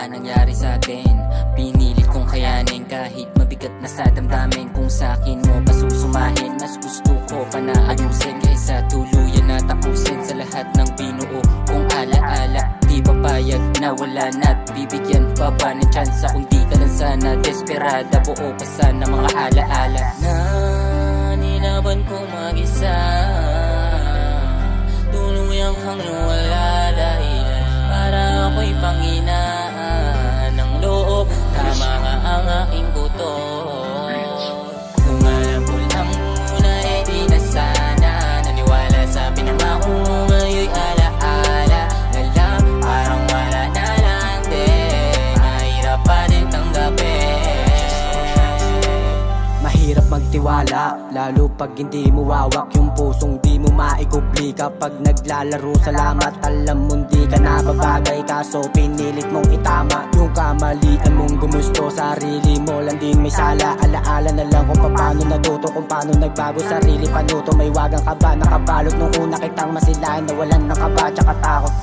mga nangyari sa atin. Pinilit kong kayanin kahit mabigat na sa damdamin. Kung sa'kin mo pasusumahin, mas gusto ko pa na ayusin kaysa tuluyan na tapusin sa lahat ng binuo kung alaala. Di papayag na wala na't bibigyan pa ba ng tsansa. Kung di ka lang sana desperada, buo pa sana mga alaala na nilaban ko mag-isa. Tuluyang hanggang wala dahilan para ako'y panghinaan ng loob. Tama nga ang aking buto. Kung alam ko lang muna di na sana naniwala sa pinangako mo ngayon'y alaala na lang. Parang wala na lang din, mahirap pa din tanggapin. Mahirap magtiwala, lalo pag hindi mo wawak yung pusong di mo maikubli. Kapag naglalaro salamat, alam mong di ka nababagay. Kaso pinilit mong itama yung kamalian mong gumusto. Sarili mo lang din may sala, alaala na lang kung paano natuto, kung paano nagbago sarili panuto. May wagang kaba, nakabalot nung una kitang masilayan, nawalan ng kaba tsaka takot.